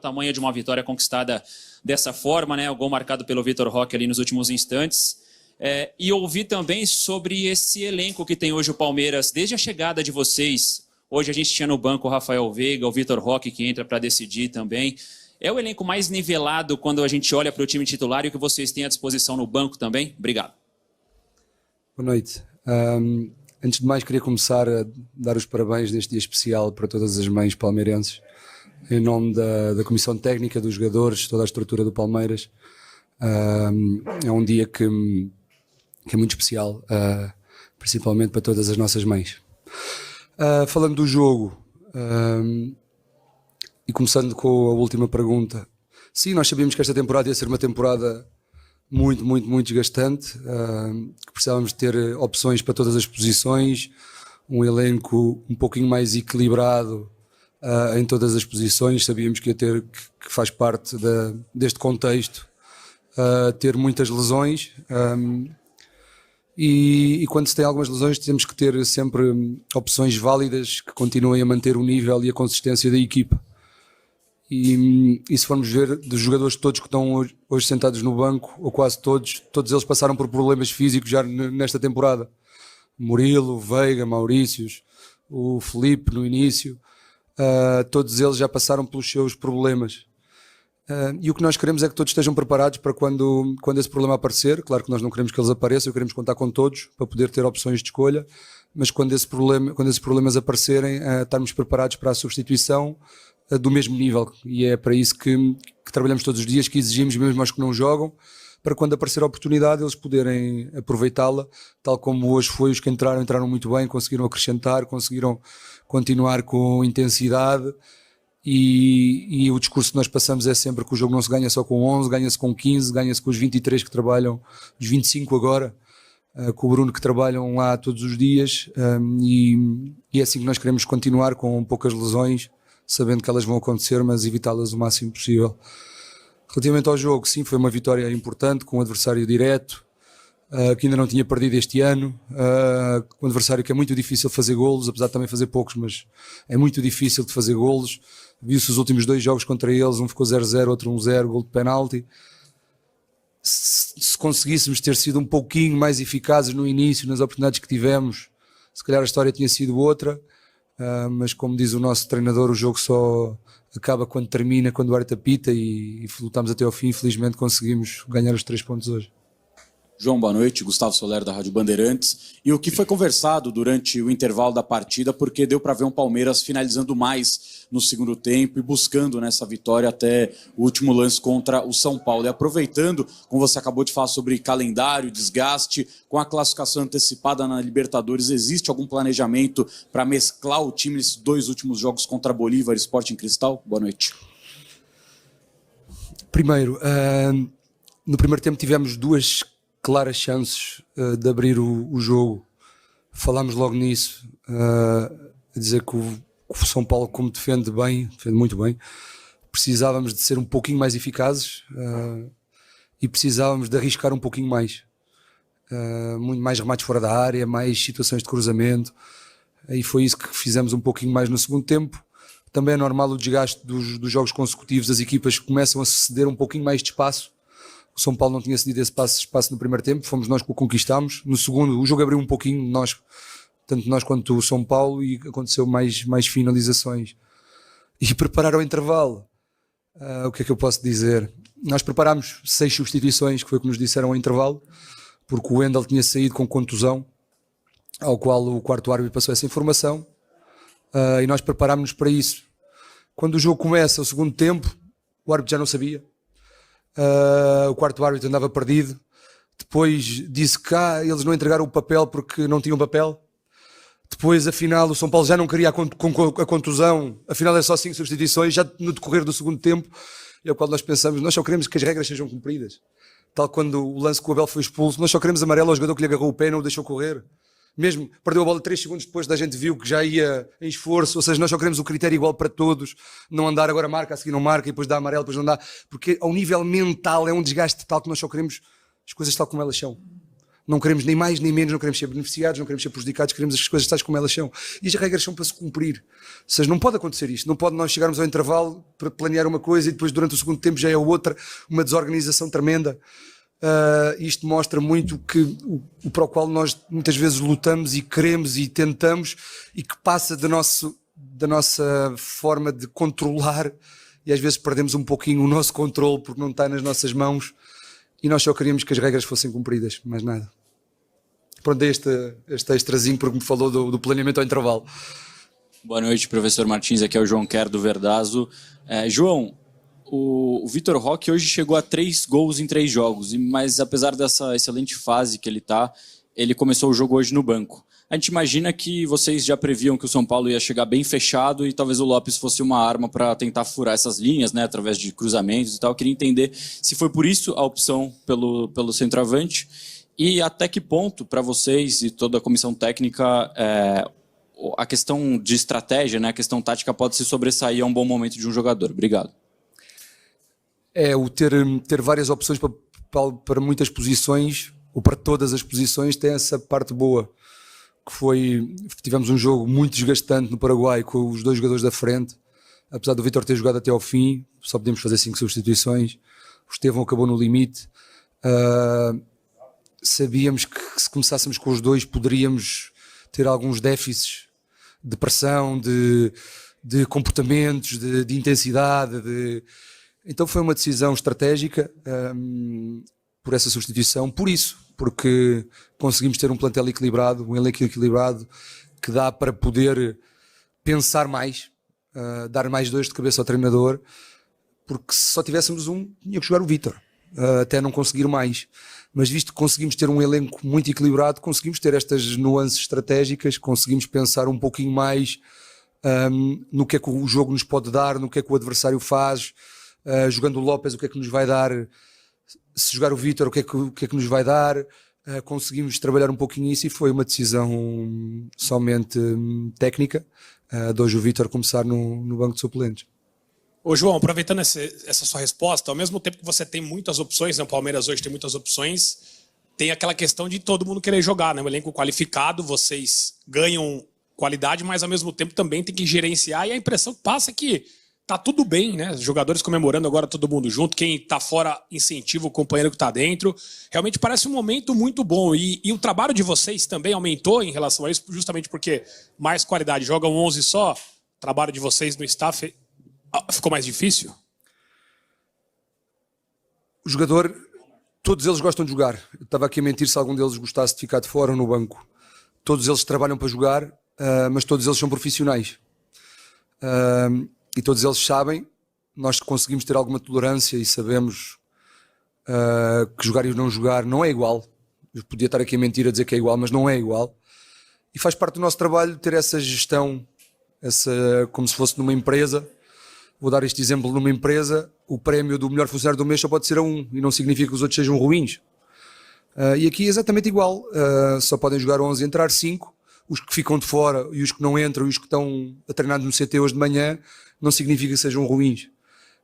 tamanho de uma vitória conquistada dessa forma, né? O gol marcado pelo Vitor Roque ali nos últimos instantes. E ouvir também sobre esse elenco que tem hoje o Palmeiras, desde a chegada de vocês. Hoje a gente tinha no banco o Rafael Veiga, o Vitor Roque que entra para decidir também. É o elenco mais nivelado quando a gente olha para o time titular e o que vocês têm à disposição no banco também? Obrigado. Boa noite. Antes de mais, queria começar a dar os parabéns neste dia especial para todas as mães palmeirenses, em nome da Comissão Técnica, dos jogadores, toda a estrutura do Palmeiras. É um dia que é muito especial, principalmente para todas as nossas mães. Falando do jogo, e começando com a última pergunta, sim, nós sabíamos que esta temporada ia ser uma temporada muito desgastante, que precisávamos ter opções para todas as posições, um elenco um pouquinho mais equilibrado em todas as posições. Sabíamos que ia ter, que faz parte deste contexto, ter muitas lesões, e quando se tem algumas lesões temos que ter sempre opções válidas que continuem a manter o nível e a consistência da equipa. E se formos ver, dos jogadores todos que estão hoje sentados no banco, ou quase todos eles passaram por problemas físicos já nesta temporada. Murilo, Veiga, Maurícios, o Felipe no início, todos eles já passaram pelos seus problemas. E o que nós queremos é que todos estejam preparados para quando esse problema aparecer. Claro que nós não queremos que eles apareçam, queremos contar com todos para poder ter opções de escolha, mas quando esses problemas aparecerem, estarmos preparados para a substituição do mesmo nível, e é para isso que trabalhamos todos os dias, que exigimos mesmo aos que não jogam, para quando aparecer a oportunidade eles poderem aproveitá-la, tal como hoje foi. Os que entraram muito bem, conseguiram acrescentar, conseguiram continuar com intensidade, e o discurso que nós passamos é sempre que o jogo não se ganha só com 11, ganha-se com 15, ganha-se com os 23 que trabalham, os 25 agora, com o Bruno, que trabalham lá todos os dias, e é assim que nós queremos continuar, com poucas lesões, sabendo que elas vão acontecer, mas evitá-las o máximo possível. Relativamente ao jogo, sim, foi uma vitória importante, com um adversário direto, que ainda não tinha perdido este ano, com um adversário que é muito difícil de fazer golos, apesar de também fazer poucos, mas é muito difícil de fazer golos. Viu-se os últimos 2 jogos contra eles, um ficou 0-0, outro 1-0, gol de penalti. Se conseguíssemos ter sido um pouquinho mais eficazes no início, nas oportunidades que tivemos, se calhar a história tinha sido outra. Mas como diz o nosso treinador, o jogo só acaba quando termina, quando o árbitro apita, e lutamos até ao fim. Infelizmente conseguimos ganhar os 3 pontos hoje. João, boa noite. Gustavo Soler, da Rádio Bandeirantes. E o que foi conversado durante o intervalo da partida, porque deu para ver um Palmeiras finalizando mais no segundo tempo e buscando nessa vitória até o último lance contra o São Paulo. E aproveitando, como você acabou de falar sobre calendário, desgaste, com a classificação antecipada na Libertadores, existe algum planejamento para mesclar o time nesses 2 últimos jogos contra Bolívar e Sporting Cristal? Boa noite. Primeiro, no primeiro tempo tivemos 2 claras chances de abrir o jogo. Falámos logo nisso, a dizer que o São Paulo, como defende muito bem, precisávamos de ser um pouquinho mais eficazes, e precisávamos de arriscar um pouquinho mais. Muito mais remates fora da área, mais situações de cruzamento, e foi isso que fizemos um pouquinho mais no segundo tempo. Também é normal o desgaste dos jogos consecutivos, as equipas começam a ceder um pouquinho mais de espaço. O São Paulo não tinha cedido esse espaço no primeiro tempo, fomos nós que o conquistámos. No segundo, o jogo abriu um pouquinho, tanto nós quanto o São Paulo, e aconteceu mais finalizações. E preparar o intervalo, o que é que eu posso dizer? Nós preparámos 6 substituições, que foi o que nos disseram ao intervalo, porque o Wendel tinha saído com contusão, ao qual o quarto árbitro passou essa informação, e nós preparámos-nos para isso. Quando o jogo começa, o segundo tempo, o árbitro já não sabia. O quarto árbitro andava perdido. Depois disse que eles não entregaram o papel porque não tinham papel. Depois, afinal, o São Paulo já não queria a contusão. Afinal, é só 5 substituições, já no decorrer do segundo tempo. E ao qual nós pensamos, nós só queremos que as regras sejam cumpridas. Tal quando o lance que o Abel foi expulso, nós só queremos amarelo ao jogador que lhe agarrou o pé e não o deixou correr. Mesmo perdeu a bola 3 segundos depois da gente viu que já ia em esforço. Ou seja, nós só queremos o critério igual para todos, não andar agora marca, a seguir não marca, e depois dá amarelo, depois não dá, porque ao nível mental é um desgaste tal que nós só queremos as coisas tal como elas são. Não queremos nem mais nem menos, não queremos ser beneficiados, não queremos ser prejudicados, queremos as coisas tais como elas são. E as regras são para se cumprir. Ou seja, não pode acontecer isto. Não pode nós chegarmos ao intervalo para planear uma coisa e depois durante o segundo tempo já é outra, uma desorganização tremenda. Isto mostra muito que o para o qual nós muitas vezes lutamos e queremos e tentamos e que passa da nossa forma de controlar e às vezes perdemos um pouquinho o nosso controle porque não está nas nossas mãos. E nós só queríamos que as regras fossem cumpridas, mais nada. Pronto, dei este extrazinho porque me falou do planeamento ao intervalo. Boa noite, professor Martins. Aqui é o João Quer do Verdazo. João, o Vitor Roque hoje chegou a 3 gols em 3 jogos, mas apesar dessa excelente fase que ele está, ele começou o jogo hoje no banco. A gente imagina que vocês já previam que o São Paulo ia chegar bem fechado e talvez o Lopes fosse uma arma para tentar furar essas linhas, né, através de cruzamentos e tal. Eu queria entender se foi por isso a opção pelo centroavante e até que ponto, para vocês e toda a comissão técnica, a questão de estratégia, né, a questão tática pode se sobressair a um bom momento de um jogador. Obrigado. O ter várias opções para muitas posições, ou para todas as posições, tem essa parte boa. Tivemos um jogo muito desgastante no Paraguai com os 2 jogadores da frente, apesar do Vitor ter jogado até ao fim, só podemos fazer 5 substituições, o Estevão acabou no limite, sabíamos que se começássemos com os 2 poderíamos ter alguns déficits de pressão, de comportamentos, de intensidade, então foi uma decisão estratégica por essa substituição, porque conseguimos ter um plantel equilibrado, um elenco equilibrado, que dá para poder pensar mais, dar mais 2 de cabeça ao treinador, porque se só tivéssemos um, tinha que jogar o Vitor, até não conseguir mais. Mas visto que conseguimos ter um elenco muito equilibrado, conseguimos ter estas nuances estratégicas, conseguimos pensar um pouquinho mais no que é que o jogo nos pode dar, no que é que o adversário faz, jogando o Lopes, o que é que nos vai dar, se jogar o Vitor, o que é que nos vai dar. Conseguimos trabalhar um pouquinho isso e foi uma decisão somente técnica, de hoje o Vitor começar no banco de suplentes. Ô João, aproveitando essa sua resposta, ao mesmo tempo que você tem muitas opções, né? O Palmeiras hoje tem muitas opções, tem aquela questão de todo mundo querer jogar, né? Um elenco qualificado, vocês ganham qualidade, mas ao mesmo tempo também tem que gerenciar, e a impressão que passa é que tá tudo bem, né? Os jogadores comemorando agora, todo mundo junto, quem tá fora incentiva o companheiro que tá dentro. Realmente parece um momento muito bom. E o trabalho de vocês também aumentou em relação a isso, justamente porque mais qualidade, jogam 11 só, o trabalho de vocês no staff ficou mais difícil? O jogador, todos eles gostam de jogar. Eu estava aqui a mentir se algum deles gostasse de ficar de fora ou no banco. Todos eles trabalham para jogar, mas todos eles são profissionais. E todos eles sabem, nós conseguimos ter alguma tolerância e sabemos que jogar e não jogar não é igual. Eu podia estar aqui a mentir a dizer que é igual, mas não é igual. E faz parte do nosso trabalho ter essa gestão, como se fosse numa empresa. Vou dar este exemplo: numa empresa, o prémio do melhor funcionário do mês só pode ser a um, e não significa que os outros sejam ruins. E aqui é exatamente igual, só podem jogar 11 e entrar 5. Os que ficam de fora e os que não entram e os que estão a treinar no CT hoje de manhã não significa que sejam ruins.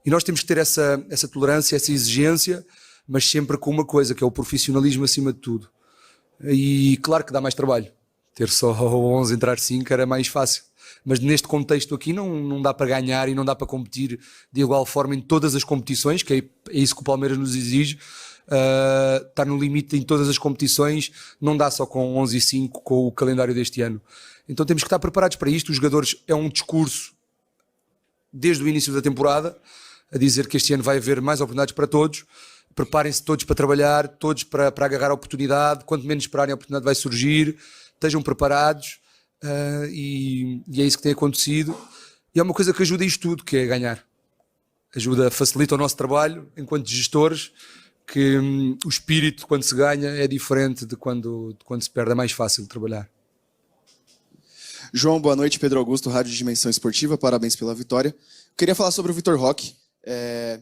E nós temos que ter essa tolerância, essa exigência, mas sempre com uma coisa, que é o profissionalismo acima de tudo. E claro que dá mais trabalho. Ter só 11, entrar 5 era mais fácil. Mas neste contexto aqui não dá para ganhar e não dá para competir de igual forma em todas as competições, que é isso que o Palmeiras nos exige. Está no limite em todas as competições, não dá só com 11 e 5 com o calendário deste ano. Então temos que estar preparados para isto. Os jogadores, é um discurso desde o início da temporada a dizer que este ano vai haver mais oportunidades para todos. Preparem-se todos para trabalhar, todos para agarrar a oportunidade. Quanto menos esperarem, a oportunidade vai surgir. Estejam preparados, e é isso que tem acontecido. E é uma coisa que ajuda isto tudo, que é ganhar. Facilita o nosso trabalho enquanto gestores, que o espírito quando se ganha é diferente de quando se perde, é mais fácil de trabalhar. João, boa noite. Pedro Augusto, Rádio Dimensão Esportiva, parabéns pela vitória. Queria falar sobre o Vitor Roque.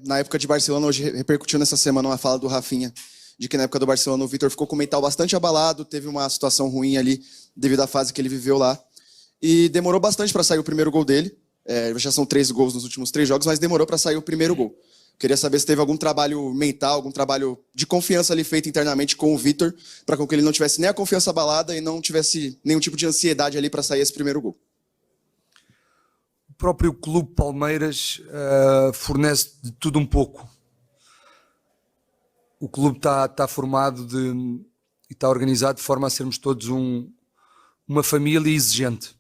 Na época de Barcelona, hoje repercutiu nessa semana uma fala do Rafinha, de que na época do Barcelona o Vitor ficou com o mental bastante abalado, teve uma situação ruim ali devido à fase que ele viveu lá. E demorou bastante para sair o primeiro gol dele. Já são 3 gols nos últimos 3 jogos, mas demorou para sair o primeiro gol. Queria saber se teve algum trabalho mental, algum trabalho de confiança ali feito internamente com o Vitor, para que ele não tivesse nem a confiança abalada e não tivesse nenhum tipo de ansiedade ali para sair esse primeiro gol. O próprio Clube Palmeiras fornece de tudo um pouco. O clube está formado e está organizado de forma a sermos todos uma família exigente.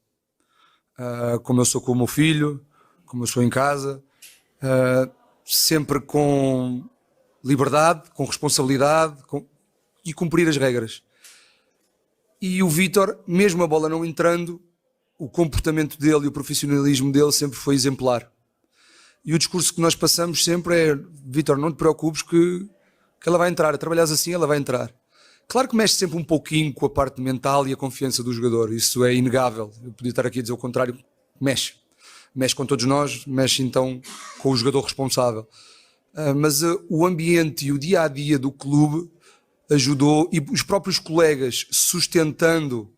Como eu sou com o meu filho, como eu sou em casa, sempre com liberdade, com responsabilidade e cumprir as regras. E o Vítor, mesmo a bola não entrando, o comportamento dele e o profissionalismo dele sempre foi exemplar. E o discurso que nós passamos sempre é: Vítor, não te preocupes que ela vai entrar, a trabalhares assim ela vai entrar. Claro que mexe sempre um pouquinho com a parte mental e a confiança do jogador, isso é inegável. Eu podia estar aqui a dizer o contrário, mexe com todos nós, mexe então com o jogador responsável. Mas o ambiente e o dia-a-dia do clube ajudou, e os próprios colegas sustentando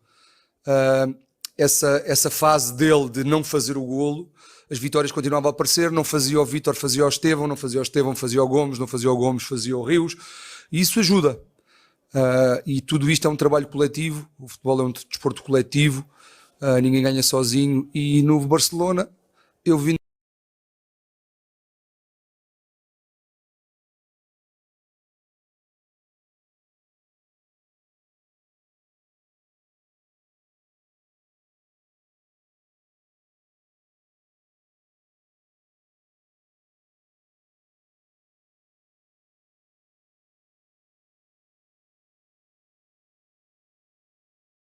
essa fase dele de não fazer o golo, as vitórias continuavam a aparecer, não fazia o Vítor, fazia o Estevão, não fazia o Estevão, fazia o Gomes, não fazia o Gomes, fazia o Rios, e isso ajuda. E tudo isto é um trabalho coletivo, o futebol é um desporto coletivo, ninguém ganha sozinho, e no Barcelona eu vi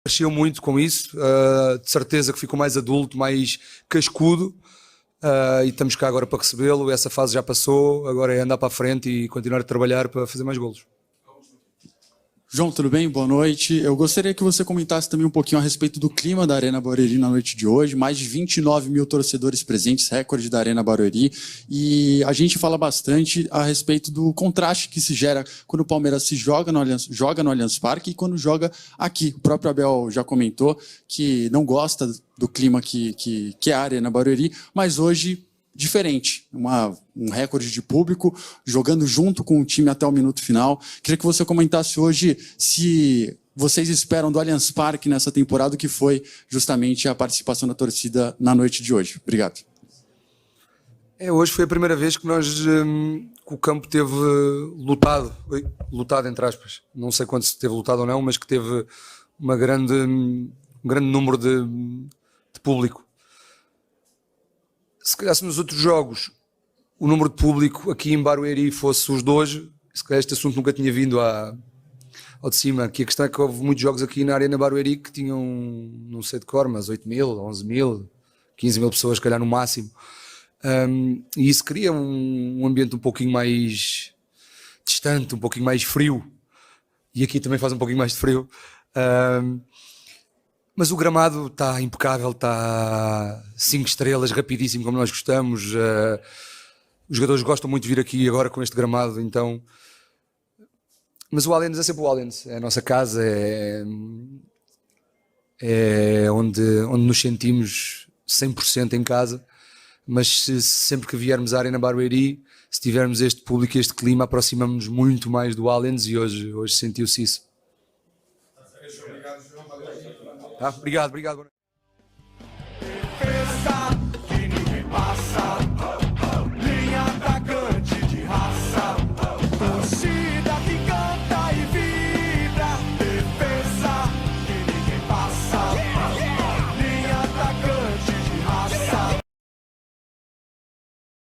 cresceu muito com isso, de certeza que ficou mais adulto, mais cascudo, e estamos cá agora para recebê-lo. Essa fase já passou, agora é andar para a frente e continuar a trabalhar para fazer mais golos. João, tudo bem? Boa noite. Eu gostaria que você comentasse também um pouquinho a respeito do clima da Arena Barueri na noite de hoje. Mais de 29 mil torcedores presentes, recorde da Arena Barueri. E a gente fala bastante a respeito do contraste que se gera quando o Palmeiras se joga no Allianz Parque e quando joga aqui. O próprio Abel já comentou que não gosta do clima que é a Arena Barueri, mas hoje diferente, um recorde de público, jogando junto com o time até o minuto final. Queria que você comentasse hoje se vocês esperam do Allianz Parque nessa temporada, o que foi justamente a participação da torcida na noite de hoje. Obrigado. Hoje foi a primeira vez que que o campo teve lotado entre aspas. Não sei quanto se teve lotado ou não, mas que teve um grande número de público. Se calhar se nos outros jogos o número de público aqui em Barueri fosse os de hoje, se calhar este assunto nunca tinha vindo ao de cima. Aqui a questão é que houve muitos jogos aqui na Arena Barueri que tinham, não sei de cor, mas 8 mil, 11 mil, 15 mil pessoas, se calhar no máximo. E isso cria um ambiente um pouquinho mais distante, um pouquinho mais frio. E aqui também faz um pouquinho mais de frio. Mas o gramado está impecável, está 5 estrelas, rapidíssimo, como nós gostamos. Os jogadores gostam muito de vir aqui agora com este gramado, então. Mas o Allianz é sempre o Allianz, é a nossa casa, é onde nos sentimos 100% em casa. Mas sempre que viermos à Arena Barueri, se tivermos este público e este clima, aproximamos-nos muito mais do Allianz, e hoje sentiu-se isso. Obrigado.